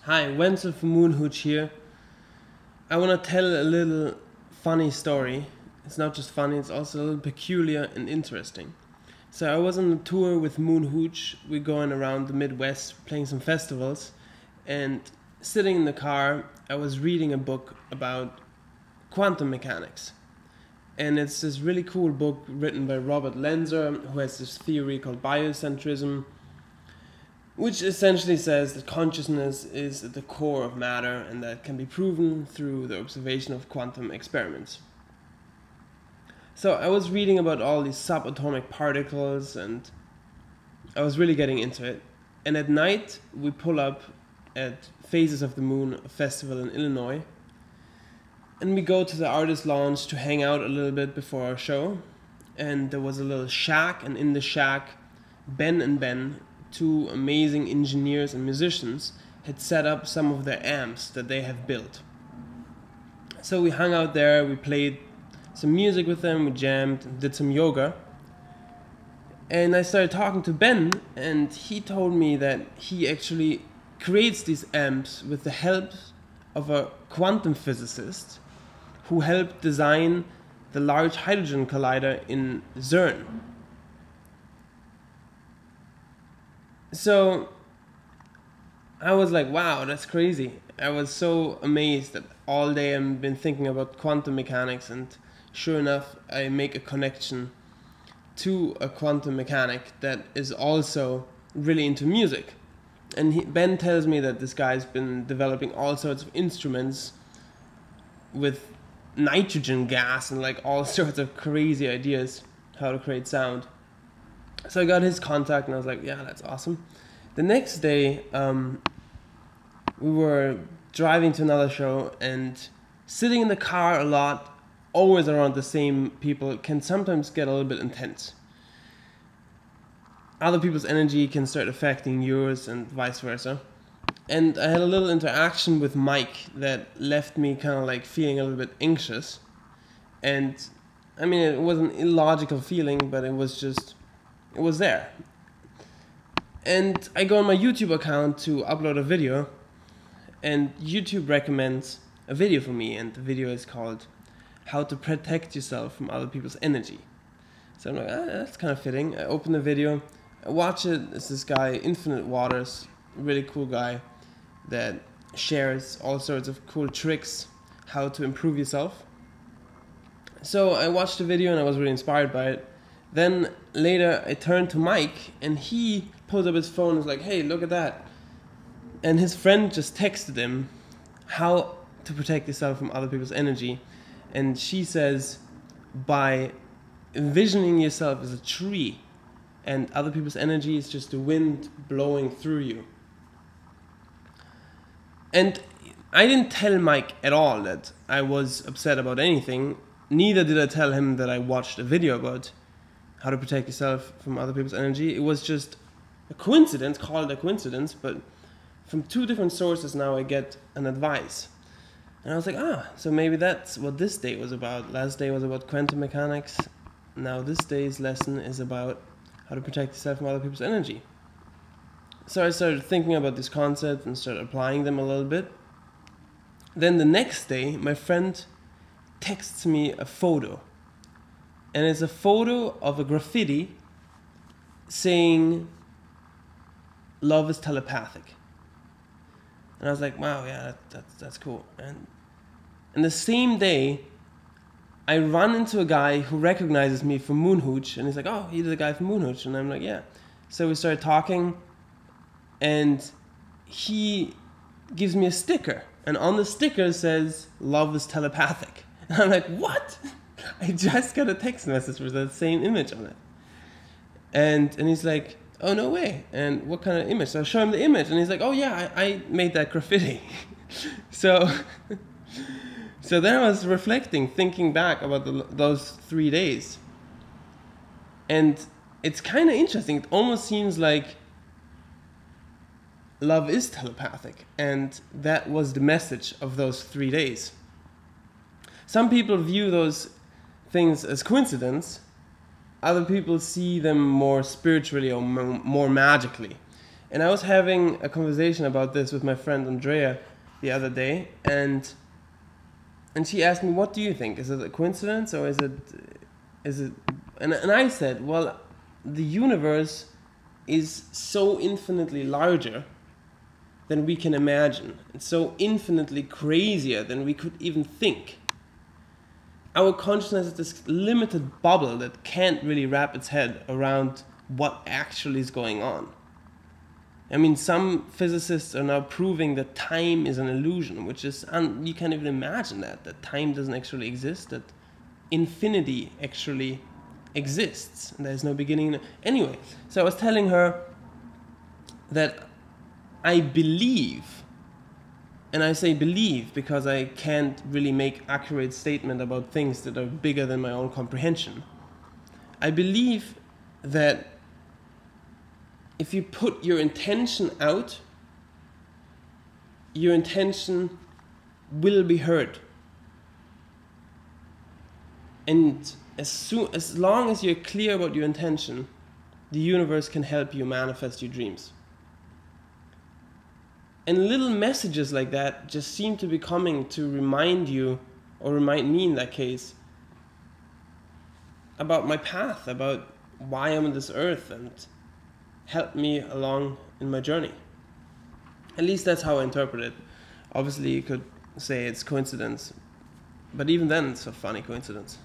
Hi, Wenzel from Hooch here. I want to tell a little funny story. It's not just funny, it's also a little peculiar and interesting. So I was on a tour with Hooch. We're going around the Midwest playing some festivals, and sitting in the car I was reading a book about quantum mechanics. And it's this really cool book written by Robert Lenzer, who has this theory called biocentrism, which essentially says that consciousness is at the core of matter and that can be proven through the observation of quantum experiments. So I was reading about all these subatomic particles and I was really getting into it. And at night we pull up at Phases of the Moon, a festival in Illinois, and we go to the artist lounge to hang out a little bit before our show. And there was a little shack, and in the shack Ben, two amazing engineers and musicians, had set up some of their amps that they have built. So we hung out there, we played some music with them, we jammed, and did some yoga. And I started talking to Ben, and he told me that he actually creates these amps with the help of a quantum physicist who helped design the Large Hadron Collider in CERN. So I was like, wow, that's crazy. I was so amazed that all day I've been thinking about quantum mechanics, and sure enough, I make a connection to a quantum mechanic that is also really into music. And Ben tells me that this guy's been developing all sorts of instruments with nitrogen gas and like all sorts of crazy ideas how to create sound. So I got his contact and I was like, yeah, that's awesome. The next day, we were driving to another show, and sitting in the car a lot, always around the same people, can sometimes get a little bit intense. Other people's energy can start affecting yours and vice versa. And I had a little interaction with Mike that left me kind of like feeling a little bit anxious. And I mean, it was an illogical feeling, but it was there. And I go on my YouTube account to upload a video, and YouTube recommends a video for me, and the video is called How to Protect Yourself from Other People's Energy. So I'm like, that's kind of fitting. I open the video, I watch it. It's this guy, Infinite Waters, really cool guy that shares all sorts of cool tricks how to improve yourself. So I watched the video and I was really inspired by it. Then later I turned to Mike, and he pulled up his phone and was like, hey, look at that. And his friend just texted him how to protect yourself from other people's energy. And she says, by envisioning yourself as a tree, and other people's energy is just the wind blowing through you. And I didn't tell Mike at all that I was upset about anything. Neither did I tell him that I watched a video about how to protect yourself from other people's energy. It was just a coincidence, call it a coincidence, but from two different sources now I get an advice. And I was like, so maybe that's what this day was about. Last day was about quantum mechanics. Now this day's lesson is about how to protect yourself from other people's energy. So I started thinking about this concept and started applying them a little bit. Then the next day, my friend texts me a photo. And it's a photo of a graffiti saying, love is telepathic. And I was like, wow, yeah, that's cool. And the same day, I run into a guy who recognizes me from Hooch, and he's like, oh, you're the guy from Hooch. And I'm like, yeah. So we started talking, and he gives me a sticker. And on the sticker says, love is telepathic. And I'm like, what? I just got a text message with that same image on it. And he's like, oh, no way. And what kind of image? So I show him the image, and he's like, oh, yeah, I made that graffiti. So then I was reflecting, thinking back about those 3 days. And it's kind of interesting. It almost seems like love is telepathic. And that was the message of those 3 days. Some people view those things as coincidence. Other people see them more spiritually or more magically. And I was having a conversation about this with my friend Andrea the other day, and she asked me, "What do you think? Is it a coincidence, or is it?" And I said, "Well, the universe is so infinitely larger than we can imagine. It's so infinitely crazier than we could even think. Our consciousness is this limited bubble that can't really wrap its head around what actually is going on. I mean, some physicists are now proving that time is an illusion, which is, you can't even imagine that time doesn't actually exist, that infinity actually exists, and there's no beginning. Anyway, so I was telling her that I believe, and I say believe because I can't really make accurate statement about things that are bigger than my own comprehension. I believe that if you put your intention out, your intention will be heard. And as long as you're clear about your intention, the universe can help you manifest your dreams. And little messages like that just seem to be coming to remind you, or remind me in that case, about my path, about why I'm on this earth, and help me along in my journey. At least that's how I interpret it. Obviously you could say it's coincidence, but even then it's a funny coincidence.